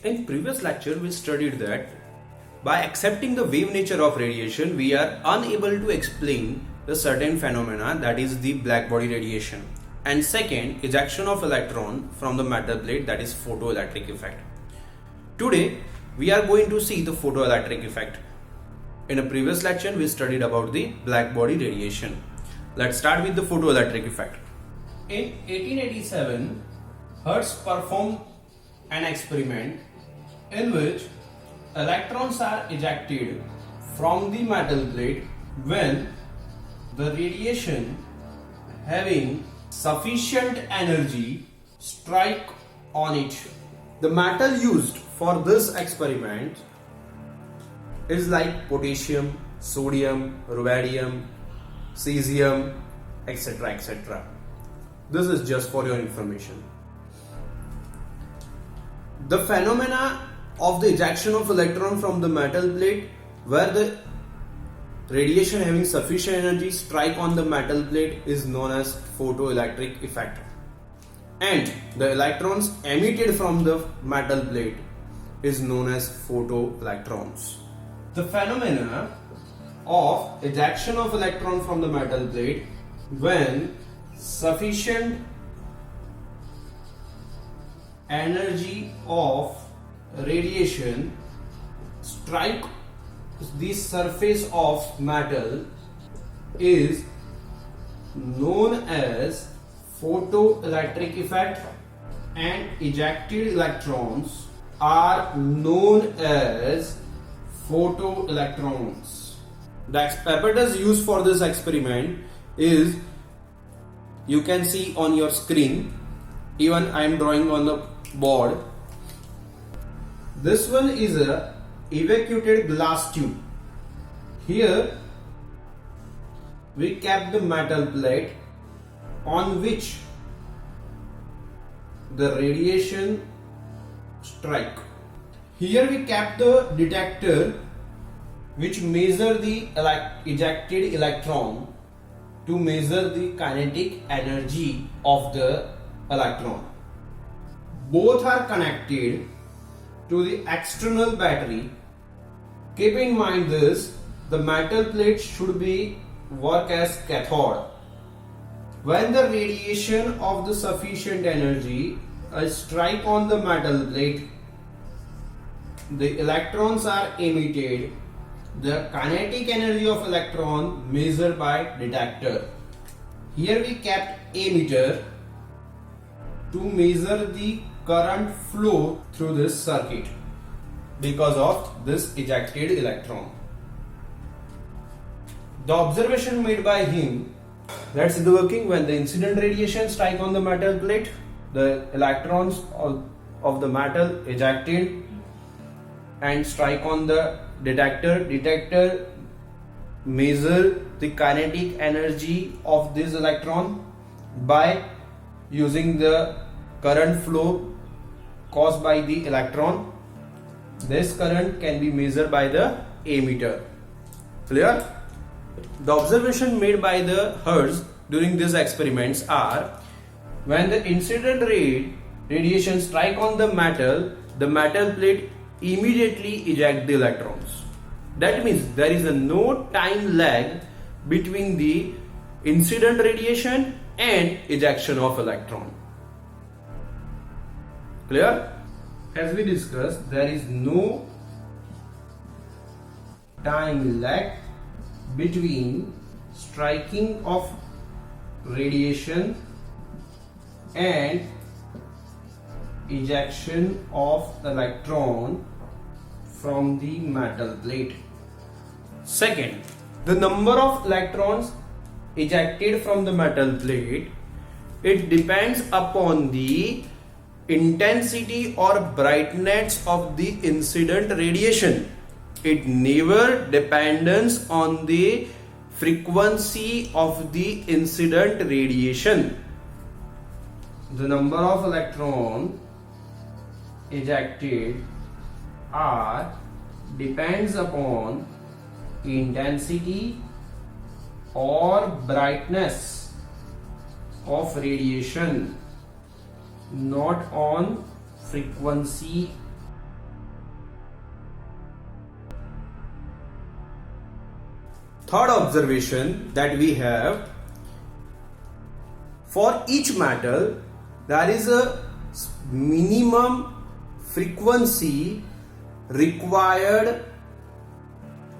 In previous lecture, we studied that by accepting the wave nature of radiation, we are unable to explain the certain phenomena, that is the black body radiation. And second, ejection of electron from the metal plate, that is photoelectric effect. Today, we are going to see the photoelectric effect. In a previous lecture, we studied about the black body radiation. Let's start with the photoelectric effect. In 1887, Hertz performed an experiment in which electrons are ejected from the metal plate when the radiation having sufficient energy strike on it. The metal used for this experiment is like potassium, sodium, rubidium, cesium, etc. etc. This is just for your information. The phenomena of the ejection of electron from the metal plate where the radiation having sufficient energy strike on the metal plate is known as photoelectric effect, and the electrons emitted from the metal plate is known as photoelectrons. The phenomena of ejection of electron from the metal plate when sufficient energy of radiation strike the surface of metal is known as photoelectric effect, and ejected electrons are known as photoelectrons. The apparatus used for this experiment is, you can see on your screen, even I am drawing on the board. This one is a evacuated glass tube. Here we kept the metal plate on which the radiation strike. Here we kept the detector which measure the ejected electron to measure the kinetic energy of the electron. Both are connected to the external battery. Keep in mind this, the metal plate should be work as cathode. When the radiation of the sufficient energy strike on the metal plate, the electrons are emitted. The kinetic energy of electron measured by detector. Here we kept ammeter to measure the current flow through this circuit because of this ejected electron. The observation made by him, let's see the working. When the incident radiation strike on the metal plate, the electrons of the metal ejected and strike on the detector. Detector measure the kinetic energy of this electron by using the current flow caused by the electron. This current can be measured by the ammeter. Clear? The observation made by the Hertz during these experiments are, when the incident radiation strike on the metal plate immediately eject the electrons. That means there is no time lag between the incident radiation and ejection of electron. Clear? As we discussed, there is no time lag between striking of radiation and ejection of electron from the metal plate. Second, the number of electrons ejected from the metal plate, it depends upon the intensity or brightness of the incident radiation. It never depends on the frequency of the incident radiation. The number of electrons ejected are depends upon intensity or brightness of radiation, not on frequency third observation that we have, for each metal there is a minimum frequency required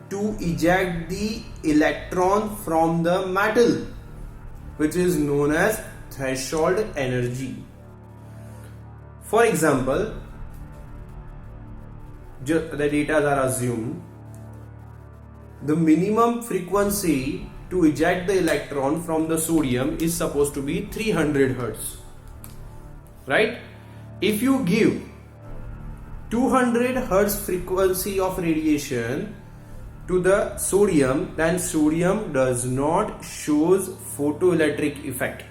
to eject the electron from the metal, which is known as threshold energy. For example, the data are assumed. The minimum frequency to eject the electron from the sodium is supposed to be 300 Hertz, right? If you give 200 Hertz frequency of radiation to the sodium, then sodium does not shows photoelectric effect.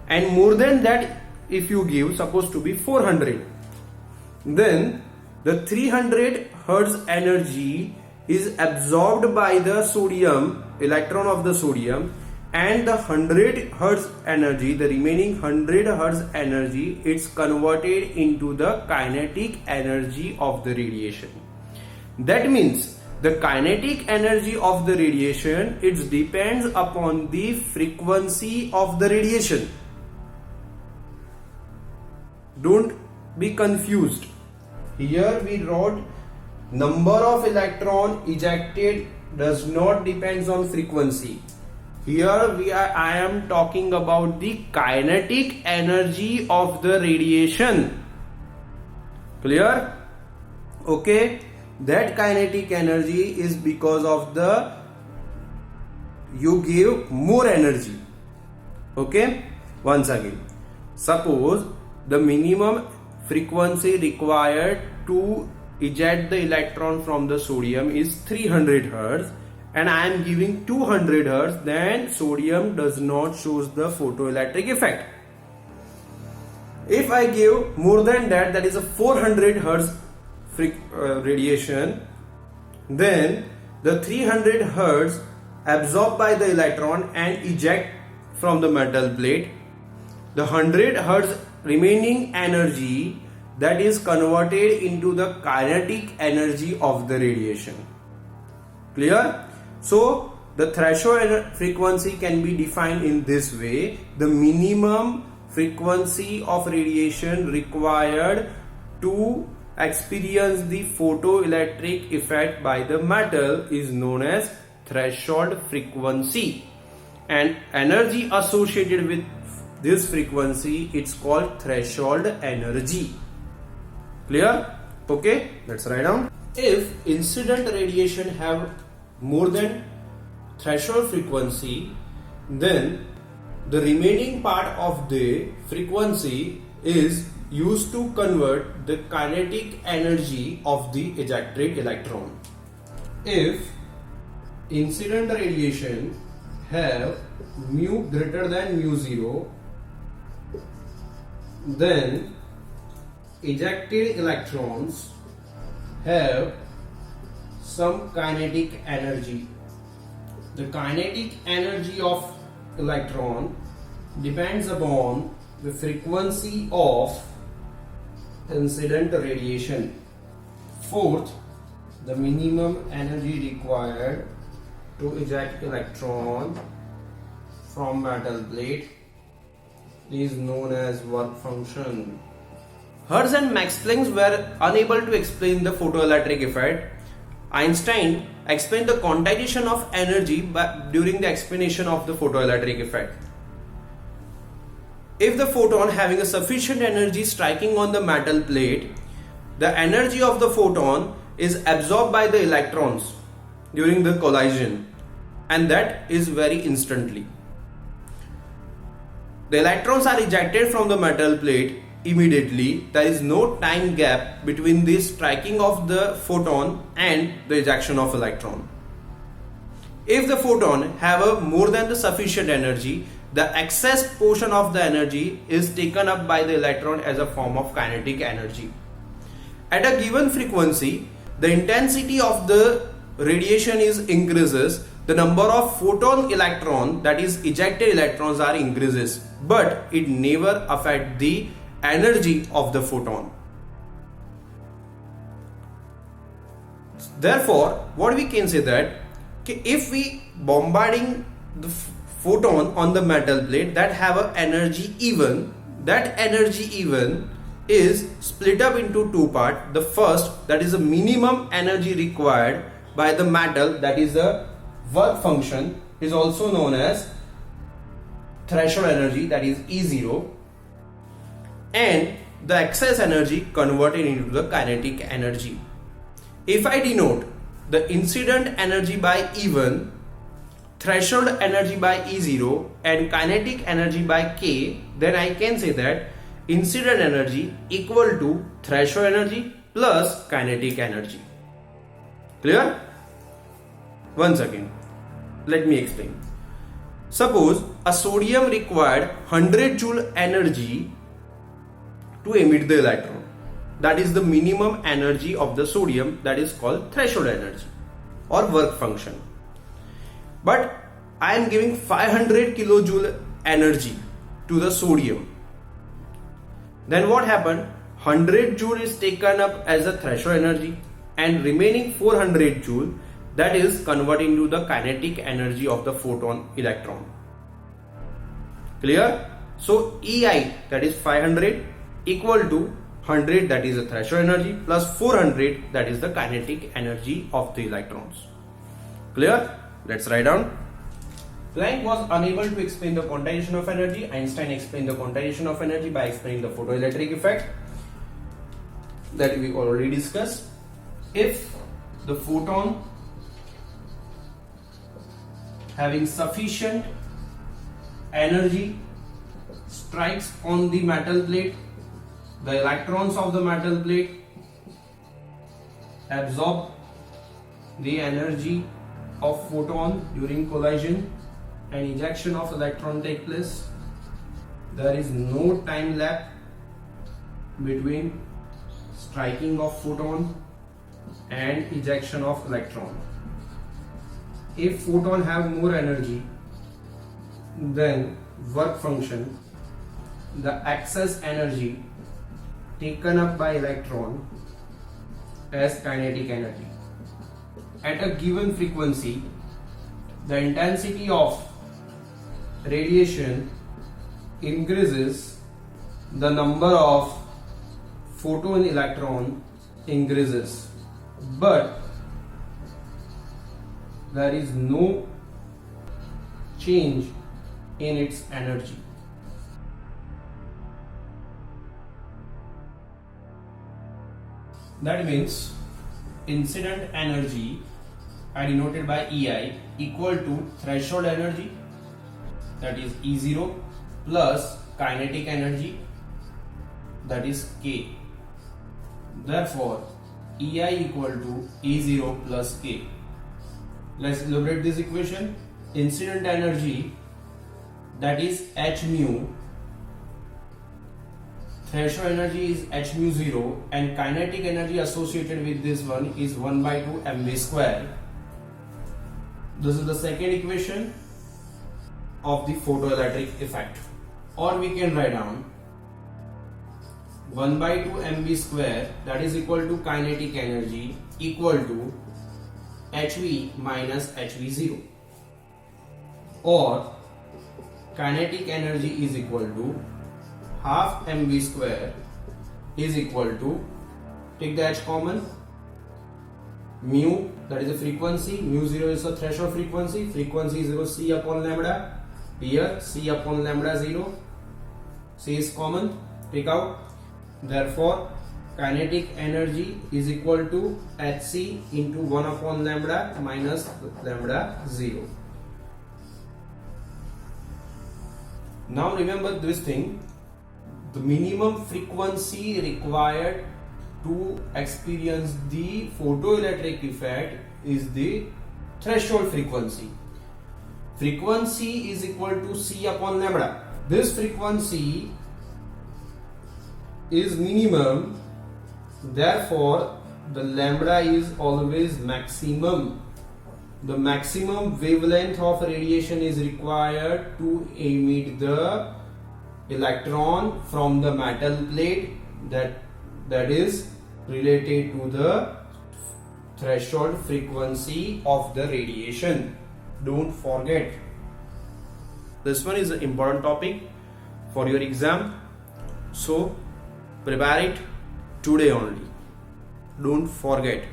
And more than that, if you give supposed to be 400, then the 300 Hertz energy is absorbed by the sodium, electron of the sodium, and the 100 Hertz energy, the remaining 100 Hertz energy, it's converted into the kinetic energy of the radiation. That means the kinetic energy of the radiation, it depends upon the frequency of the radiation. Don't be confused. Here we wrote number of electron ejected does not depends on frequency. Here I am talking about the kinetic energy of the radiation. Clear? Okay. That kinetic energy is because of the you give more energy. Okay. Once again, suppose the minimum frequency required to eject the electron from the sodium is 300 Hertz and I am giving 200 Hertz, then sodium does not shows the photoelectric effect. If I give more than that, that is a 400 Hertz radiation, then the 300 Hertz absorbed by the electron and eject from the metal plate. The 100 Hertz remaining energy that is converted into the kinetic energy of the radiation. Clear? So the threshold frequency can be defined in this way. The minimum frequency of radiation required to experience the photoelectric effect by the metal is known as threshold frequency, and energy associated with this frequency, it's called threshold energy. Clear? Okay, let's write down. If incident radiation have more than threshold frequency, then the remaining part of the frequency is used to convert the kinetic energy of the ejected electron. If incident radiation have mu greater than mu 0, then ejected electrons have some kinetic energy. The kinetic energy of electron depends upon the frequency of incident radiation. Fourth, the minimum energy required to eject electron from metal plate is known as work function. Hertz and Max Planck were unable to explain the photoelectric effect. Einstein explained the quantization of energy during the explanation of the photoelectric effect. If the photon having a sufficient energy striking on the metal plate, the energy of the photon is absorbed by the electrons during the collision, and that is very instantly. The electrons are ejected from the metal plate immediately. There is no time gap between the striking of the photon and the ejection of electron. If the photon have a more than the sufficient energy, the excess portion of the energy is taken up by the electron as a form of kinetic energy. At a given frequency, the intensity of the radiation is increases, the number of photon electron, that is ejected electrons, are increases, but it never affect the energy of the photon. Therefore, what we can say that if we bombarding the photon on the metal plate that have a energy even, that energy even is split up into two parts. The first, that is the minimum energy required by the metal, that is the work function, is also known as threshold energy, that is E0, and the excess energy converted into the kinetic energy. If I denote the incident energy by E1, threshold energy by E0 and kinetic energy by K, then I can say that incident energy equal to threshold energy plus kinetic energy. Clear? Once again, let me explain. Suppose a sodium required 100 joule energy to emit the electron. That is the minimum energy of the sodium, that is called threshold energy or work function. But I am giving 500 kilojoule energy to the sodium. Then what happened? 100 joule is taken up as a threshold energy and remaining 400 joule, that is converted into the kinetic energy of the photon electron. Clear? So EI, that is 500, equal to 100, that is the threshold energy, plus 400, that is the kinetic energy of the electrons. Clear? Let's write down. Planck was unable to explain the quantization of energy. Einstein explained the quantization of energy by explaining the photoelectric effect that we already discussed. If the photon having sufficient energy strikes on the metal plate, the electrons of the metal plate absorb the energy of photon during collision and ejection of electron take place. There is no time lapse between striking of photon and ejection of electron. If photon have more energy, then work function, the excess energy taken up by electron as kinetic energy. At a given frequency, the intensity of radiation increases, the number of photon electron increases, but there is no change in its energy. That means incident energy are denoted by EI equal to threshold energy, that is E0, plus kinetic energy, that is K. Therefore EI equal to E0 plus K. Let's elaborate this equation. Incident energy, that is h mu, threshold energy is h mu 0, and kinetic energy associated with this one is 1 by 2 mv square. This is the second equation of the photoelectric effect. Or we can write down 1 by 2 mv square, that is equal to kinetic energy equal to hv minus hv0, or kinetic energy is equal to half mv square is equal to, take the h common, mu, that is the frequency, mu 0 is the threshold frequency, frequency 0 c upon lambda, here c upon lambda 0, c is common, take out. Therefore kinetic energy is equal to hc into 1 upon lambda minus lambda 0. Now remember this thing, the minimum frequency required to experience the photoelectric effect is the threshold frequency. Frequency is equal to c upon lambda. This frequency is minimum, therefore the lambda is always maximum. The maximum wavelength of radiation is required to emit the electron from the metal plate, that is related to the threshold frequency of the radiation. Don't forget. This one is an important topic for your exam. So prepare it today only. Don't forget.